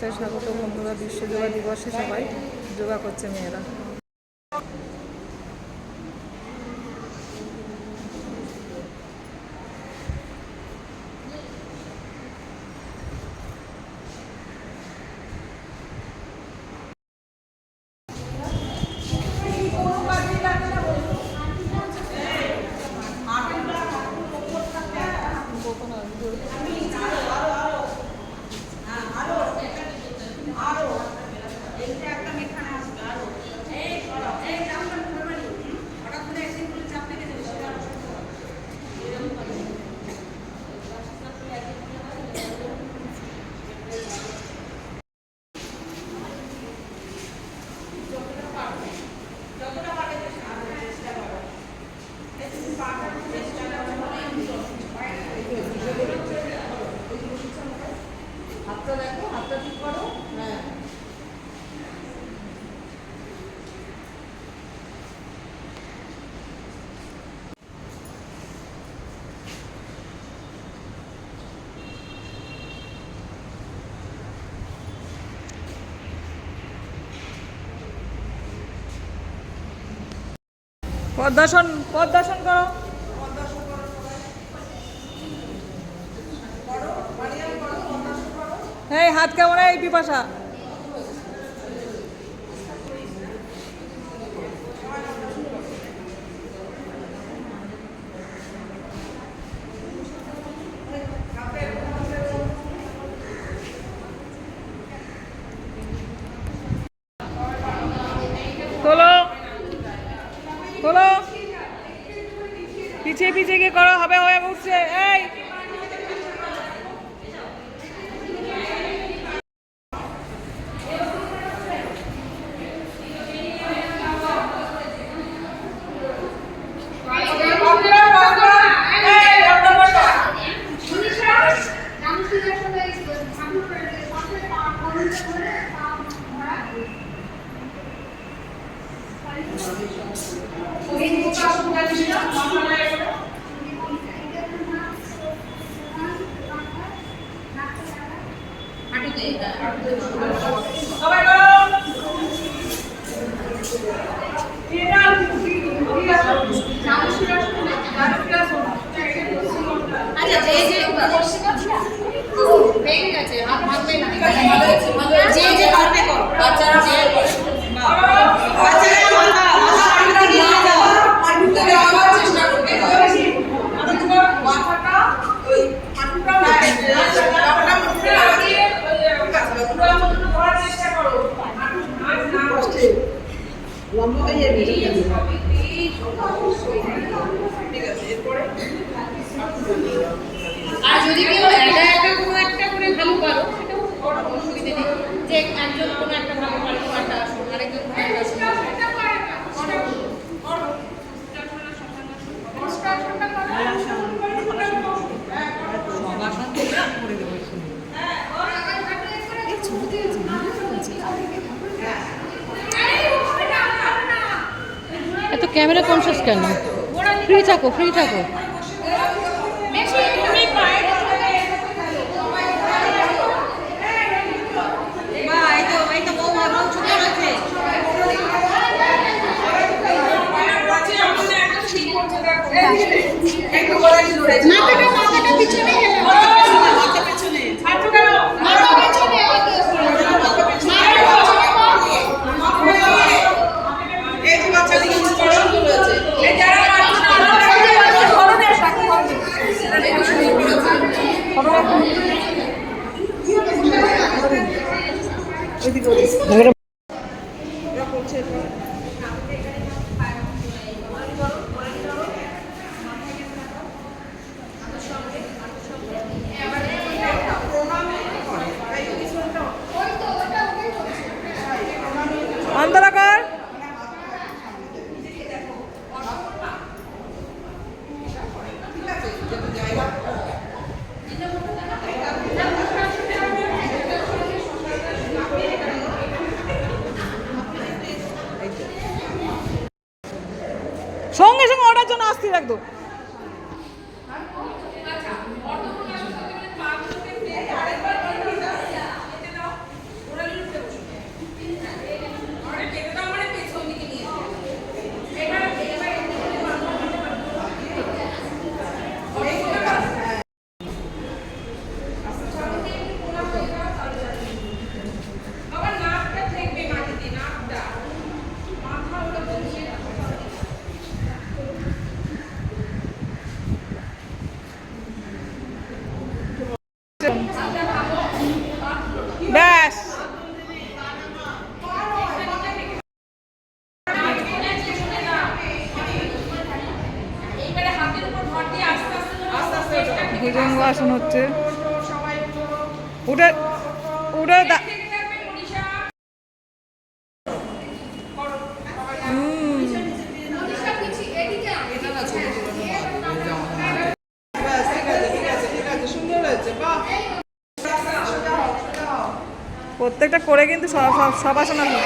বার্তায় স্বাগত বন্ধুরা। বিশ্ব যোগা দিবসে সবাই যোগা করছে মেয়েরা। পদ্মাসন পদ্মাসন করো। এই হাত কেমন? এই পিপাসা তোলো তোলো, পিছিয়ে পিছিয়ে গিয়ে করো, হবে হয়ে উঠছে। এই আর যদি কেউ একা একা কোনো একটা করে ভালো পারো সেটাও কোনো অসুবিধা নেই, যে একজন কোনো একটা ভালো পারো একটা আসুন, আরেকজন কোনো একটা আসুন। এত ক্যামেরা কনসিয়াস কেন? ফ্রি থাকো, ফ্রি থাকো। অন্তরা কর। সঙ্গে সঙ্গে ওটার জন্য আসতে রাখতো। হচ্ছে উঠে উঠে প্রত্যেকটা করে কিন্তু সব আসন আসবে।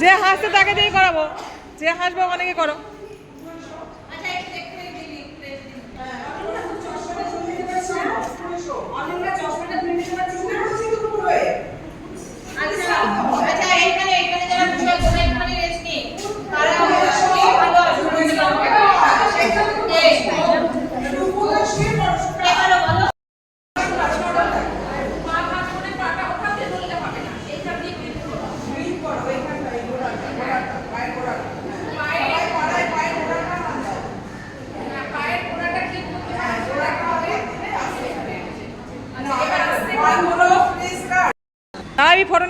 যে হাসতে তাকে দিয়ে করাবো, যে হাসবে ওখানে করো। আমি ফটো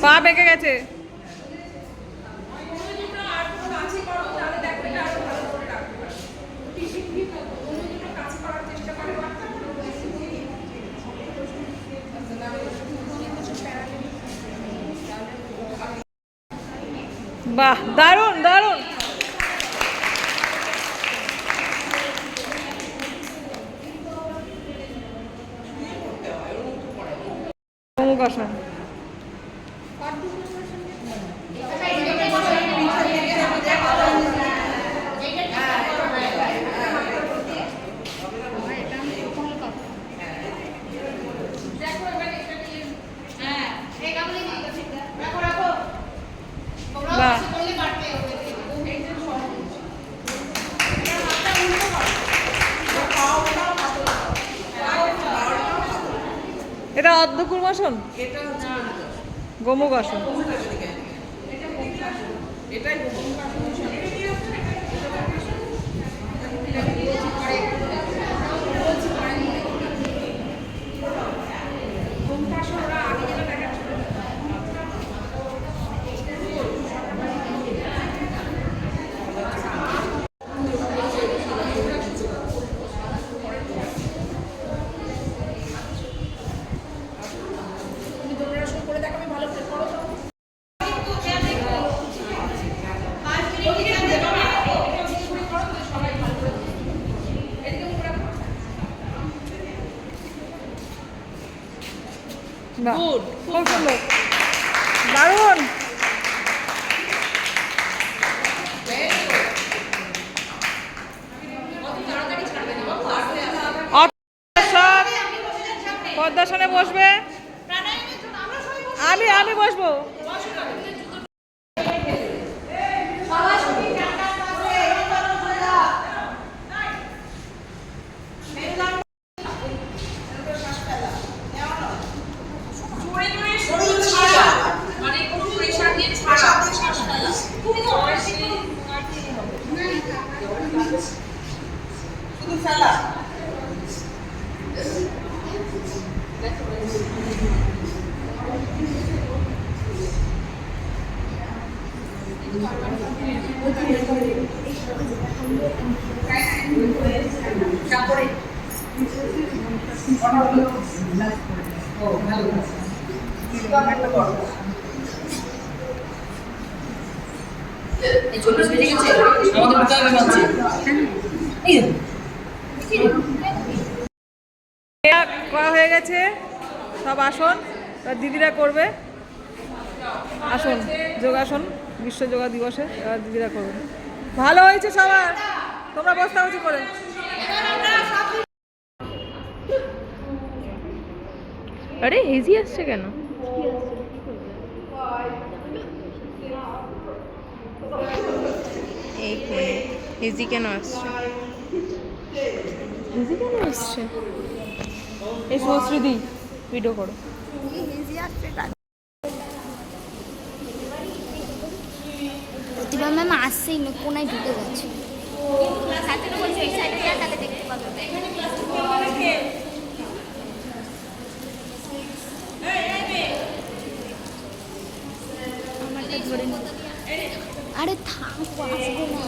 পা বেঁকে গেছে। বাহ, দারুণ দারুণ। আসন এটা অর্ধকুর্মাসন, গোমুখাসন। খুব সুন্দর, দারুণ। পদ্মাসনে বসবে, আমি বসবো। করা হয়ে গেছে সব আসন, দিদিরা করবে আসন, যোগাসন, বিশ্ব যোগা দিবসে দিদিরা করবে। ভালো হয়েছে সবার, তোমরা বসতে উঁচু করে। আরে হেজি আসছে কেন? ইজি কেন আসছে? ইজি কেন আসছে? এই শুভশ্রী দি ভিডিও করো। প্রতিভা ম্যাম আসছেই না, কোনায় ঢুকে যাচ্ছে। আমারটা ধরে নি। আরে থাকো, আসবো না।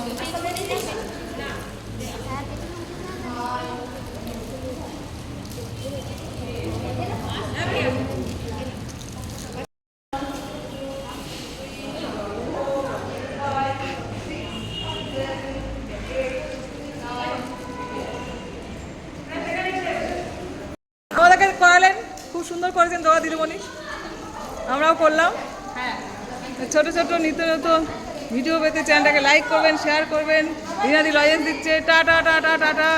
আমাদেরকে করালেন, খুব সুন্দর করেছেন যোগা দিদিমণি, আমরাও করলাম। ছোট ছোট নিত্য নতুন ভিডিও পেতে চ্যানেলটাকে লাইক করবেন, শেয়ার করবেন। রিনাদি লজেন্স দিচ্ছে, টাটা টাটা টাটা।